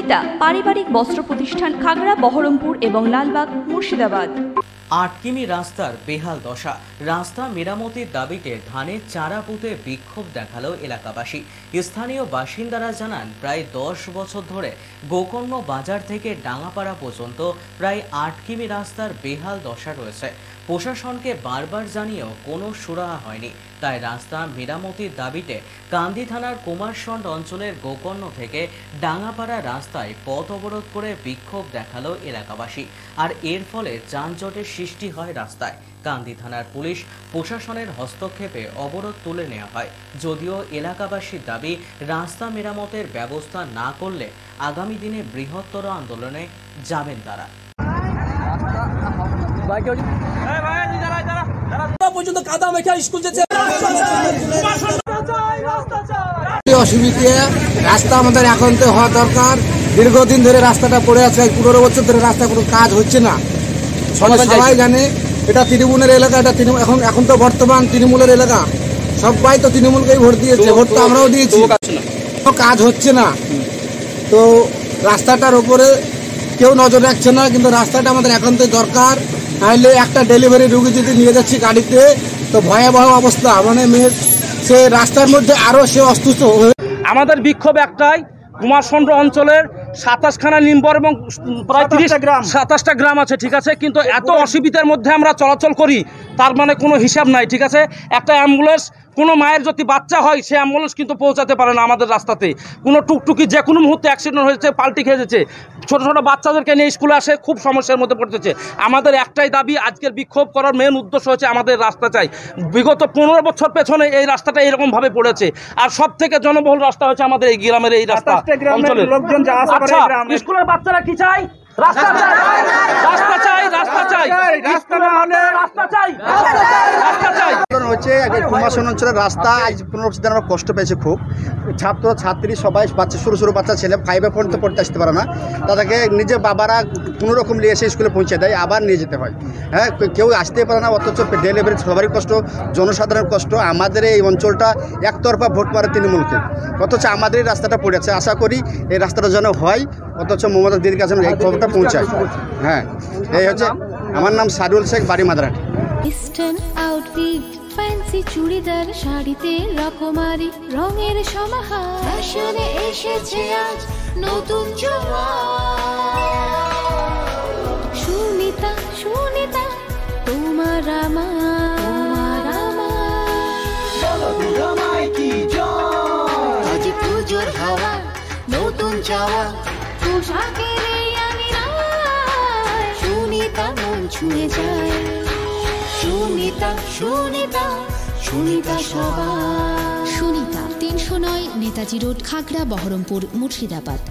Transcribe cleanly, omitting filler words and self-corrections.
সুনিতা পারিবারিক বস্ত্র প্রতিষ্ঠান, খাগড়া, বহরমপুর এবং লালবাগ, মুর্শিদাবাদ। 8 কিমি রাস্তার বেহাল দশা। রাস্তা মেরামতির দাবিতে ধানের চারা পুঁতে বিক্ষোভ দেখালো এলাকাবাসী। স্থানীয় বাসিন্দারা জানান, প্রায় 10 বছর ধরে গোকর্ণ বাজার থেকে ডাঙ্গাপাড়া পর্যন্ত প্রায় 8 কিমি রাস্তার বেহাল দশা রয়েছে। প্রশাসনকে বারবার জানিয়েও কোনো সুরাহা হয়নি। তাই রাস্তা মেরামতির দাবিতে কান্দি থানার কুমারসন্ড অঞ্চলের গোকর্ণ থেকে ডাঙ্গাপাড়া রাস্তায় পথ অবরোধ করে বিক্ষোভ দেখালো এলাকাবাসী। আর এর ফলে যানজটের সৃষ্টি হয় রাস্তায়। কান্দি থানার পুলিশ প্রশাসনের হস্তক্ষেপে অবরোধ তুলে নেওয়া হয়। যদিও এলাকাবাসীর দাবি, রাস্তা মেরামতের ব্যবস্থা না করলে আগামী দিনে বৃহত্তর আন্দোলনে যাবেন তারা। অসুবিধে রাস্তা আমাদের এখন তো হওয়া দরকার। দীর্ঘদিন ধরে রাস্তাটা পড়ে আছে, 15 বছর ধরে রাস্তা কোনো কাজ হচ্ছে না। সবাই জানে এটা তৃণমূলের এলাকা, এটা এখন তো বর্তমান তৃণমূলের এলাকা। সবাই তো তৃণমূলকেই ভোট দিয়েছে, ভোট তো আমরাও দিয়েছি, কাজ হচ্ছে না। তো রাস্তাটার উপরে কেউ নজর রাখছে না, কিন্তু রাস্তাটা আমাদের এখন তো দরকার। নাহলে একটা ডেলিভারি রুগী যদি নিয়ে যাচ্ছি গাড়িতে, তো ভয়াবহ অবস্থা, মানে সে রাস্তার মধ্যে আরো সে অসুস্থ। আমাদের বিক্ষোভ একটাই, কুমারসন্ড অঞ্চলের 27খানা নিম্বর এবং প্রায় 27টা গ্রাম আছে, ঠিক আছে, কিন্তু এত অসুবিধার মধ্যে আমরা চলাচল করি, তার মানে কোনো হিসাব নাই, ঠিক আছে। একটা অ্যাম্বুলেন্স, কোনো মায়ের যদি বাচ্চা হয়, সে অ্যাম্বুলেন্স কিন্তু পৌঁছাতে পারে না আমাদের রাস্তাতে। কোনো টুকটুকি যে কোনো মুহূর্তে অ্যাক্সিডেন্ট হয়েছে, পাল্টি খেয়ে যাচ্ছে, ছোটো ছোটো বাচ্চাদেরকে নিয়ে স্কুলে আসে, খুব সমস্যার মধ্যে পড়তেছে। আমাদের একটাই দাবি, আজকের বিক্ষোভ করার মেন উদ্দেশ্য হচ্ছে আমাদের রাস্তা চাই। বিগত 15 বছর পেছনে এই রাস্তাটা এরকমভাবে পড়েছে, আর সব থেকে জনবহুল রাস্তা হচ্ছে আমাদের এই গ্রামের এই রাস্তা অঞ্চলের লোকজন। আচ্ছা, স্কুলের বাচ্চারা কি চাই? রাস্তা চাই, রাস্তা চাই, রাস্তা চাই, রাস্তা চাই, রাস্তা চাই। হচ্ছে কুমারসন্ড অঞ্চলের রাস্তা আজ 15 বছর ধরে আমরা কষ্ট পেয়েছি খুব। ছাত্র ছাত্রী সবাই, বাচ্চা সরু বাচ্চা ছেলে 5-এ পড়তে আসতে পারে না, তাদেরকে নিজে বাবারা কোনো রকম নিয়ে এসে স্কুলে পৌঁছে দেয়, আবার নিয়ে যেতে হয়। হ্যাঁ, কেউ আসতে পারে না, অথচ ডেলিভারি সবারই কষ্ট, জনসাধারণের কষ্ট। আমাদের এই অঞ্চলটা একতরফা ভোট মারে তৃণমূলকে, অথচ আমাদের এই রাস্তাটা পড়েছে। আশা করি এই রাস্তাটা যেন হয়, অথচ মমতা দিদির কাছে এই খবরটা পৌঁছায়। হ্যাঁ, এই হচ্ছে আমার নাম সারুল শেখ, বাড়ি মাদারহাটি। ইস্টার্ন আউটফিট, ফ্যান্সি চুড়িদার, শাড়িতে রকমারি রঙের সমাহার, ফ্যাশনে এসেছে আজ নতুন সুনিতা, সুনিতা তোমার আমার, আজ পুজোর হাওয়া, নতুন চাওয়া, পোশাকের সুনিতা মন ছুঁয়ে যায়। সুনিতা, সুনিতা, সুনিতা সবার। সুনিতা 309 নেতাজি রোড, খাগড়া, বহরমপুর, মুর্শিদাবাদ।